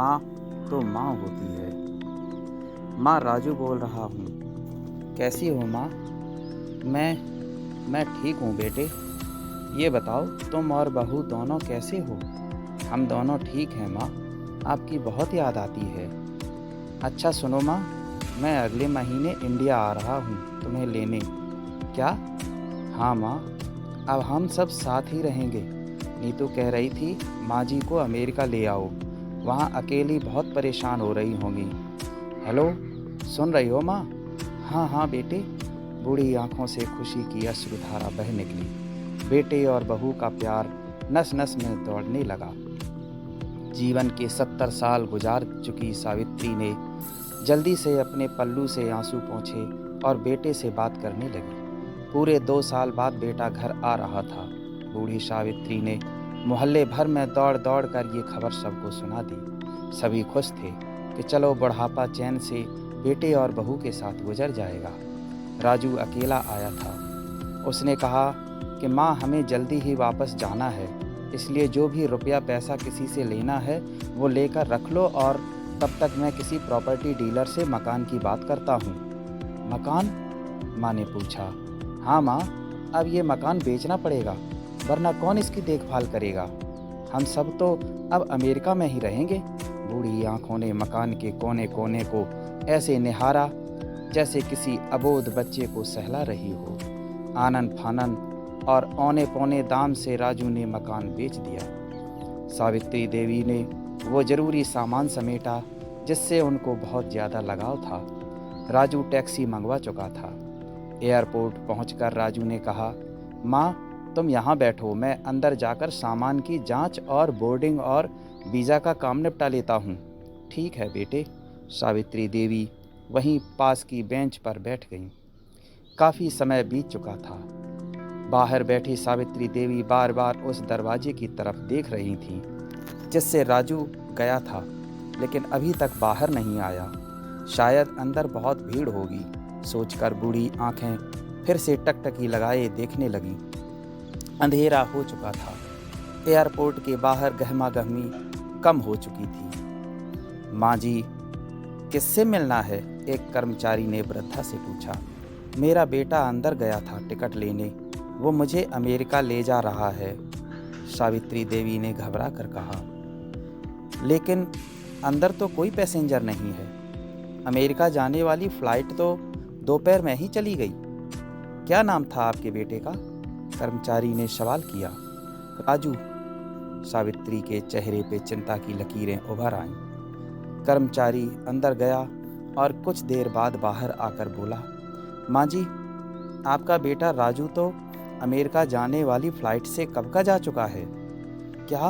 माँ तो माँ होती है। माँ, राजू बोल रहा हूँ। कैसी हो माँ? मैं ठीक हूँ बेटे। ये बताओ, तुम और बहू दोनों कैसे हो? हम दोनों ठीक हैं माँ। आपकी बहुत याद आती है। अच्छा सुनो माँ, मैं अगले महीने इंडिया आ रहा हूँ तुम्हें लेने। क्या? हाँ माँ, अब हम सब साथ ही रहेंगे। नीतू कह रही थी माँ जी को अमेरिका ले आओ, वहाँ अकेली बहुत परेशान हो रही होंगी। हेलो, सुन रही हो माँ? हाँ हाँ बेटे। बूढ़ी आंखों से खुशी की अश्रुधारा बह निकली। बेटे और बहू का प्यार नस नस में दौड़ने लगा। जीवन के 70 साल गुजार चुकी सावित्री ने जल्दी से अपने पल्लू से आंसू पोंछे और बेटे से बात करने लगी। पूरे 2 साल बाद बेटा घर आ रहा था। बूढ़ी सावित्री ने मोहल्ले भर में दौड़ दौड़ कर ये खबर सबको सुना दी। सभी खुश थे कि चलो बुढ़ापा चैन से बेटे और बहू के साथ गुजर जाएगा। राजू अकेला आया था। उसने कहा कि माँ, हमें जल्दी ही वापस जाना है, इसलिए जो भी रुपया पैसा किसी से लेना है वो लेकर रख लो, और तब तक मैं किसी प्रॉपर्टी डीलर से मकान की बात करता हूँ। मकान? माँ ने पूछा। हाँ माँ, अब ये मकान बेचना पड़ेगा, वरना कौन इसकी देखभाल करेगा? हम सब तो अब अमेरिका में ही रहेंगे। बूढ़ी आंखों ने मकान के कोने कोने को ऐसे निहारा जैसे किसी अबोध बच्चे को सहला रही हो। आनन फानन और औने पौने दाम से राजू ने मकान बेच दिया। सावित्री देवी ने वो जरूरी सामान समेटा जिससे उनको बहुत ज़्यादा लगाव था। राजू टैक्सी मंगवा चुका था। एयरपोर्ट पहुंचकर राजू ने कहा, माँ, तुम यहाँ बैठो, मैं अंदर जाकर सामान की जांच और बोर्डिंग और वीज़ा का काम निपटा लेता हूँ। ठीक है बेटे। सावित्री देवी वहीं पास की बेंच पर बैठ गईं। काफ़ी समय बीत चुका था। बाहर बैठी सावित्री देवी बार बार उस दरवाजे की तरफ देख रही थीं जिससे राजू गया था, लेकिन अभी तक बाहर नहीं आया। शायद अंदर बहुत भीड़ होगी, सोचकर बूढ़ी आंखें फिर से टकटकी लगाए देखने लगी। अंधेरा हो चुका था। एयरपोर्ट के बाहर गहमागहमी कम हो चुकी थी। माँ जी, किससे मिलना है? एक कर्मचारी ने वृद्धा से पूछा। मेरा बेटा अंदर गया था टिकट लेने, वो मुझे अमेरिका ले जा रहा है, सावित्री देवी ने घबरा कर कहा। लेकिन अंदर तो कोई पैसेंजर नहीं है। अमेरिका जाने वाली फ़्लाइट तो दोपहर में ही चली गई। क्या नाम था आपके बेटे का? कर्मचारी ने सवाल किया। राजू। सावित्री के चेहरे पे चिंता की लकीरें उभर आईं। कर्मचारी अंदर गया और कुछ देर बाद बाहर आकर बोला, माँ जी, आपका बेटा राजू तो अमेरिका जाने वाली फ़्लाइट से कब का जा चुका है। क्या?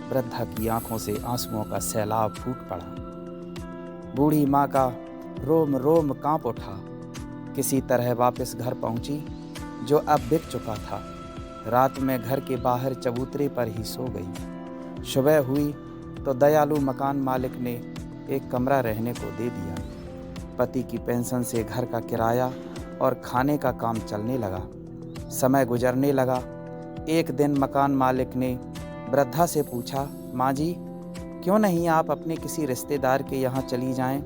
वृद्धा की आंखों से आंसुओं का सैलाब फूट पड़ा। बूढ़ी माँ का रोम रोम कांप उठा। किसी तरह वापस घर पहुंची, जो अब बिक चुका था। रात में घर के बाहर चबूतरे पर ही सो गई। सुबह हुई तो दयालु मकान मालिक ने एक कमरा रहने को दे दिया। पति की पेंशन से घर का किराया और खाने का काम चलने लगा। समय गुजरने लगा। एक दिन मकान मालिक ने वृद्धा से पूछा, माँ जी, क्यों नहीं आप अपने किसी रिश्तेदार के यहाँ चली जाएं?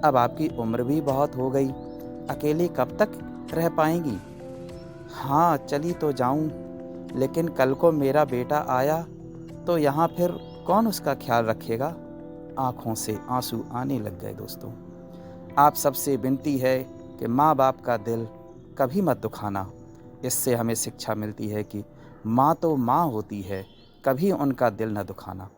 अब आपकी उम्र भी बहुत हो गई, अकेली कब तक रह पाएंगी? हाँ, चली तो जाऊं, लेकिन कल को मेरा बेटा आया तो यहाँ फिर कौन उसका ख्याल रखेगा? आंखों से आंसू आने लग गए। दोस्तों, आप सबसे विनती है कि माँ बाप का दिल कभी मत दुखाना। इससे हमें शिक्षा मिलती है कि माँ तो माँ होती है, कभी उनका दिल न दुखाना।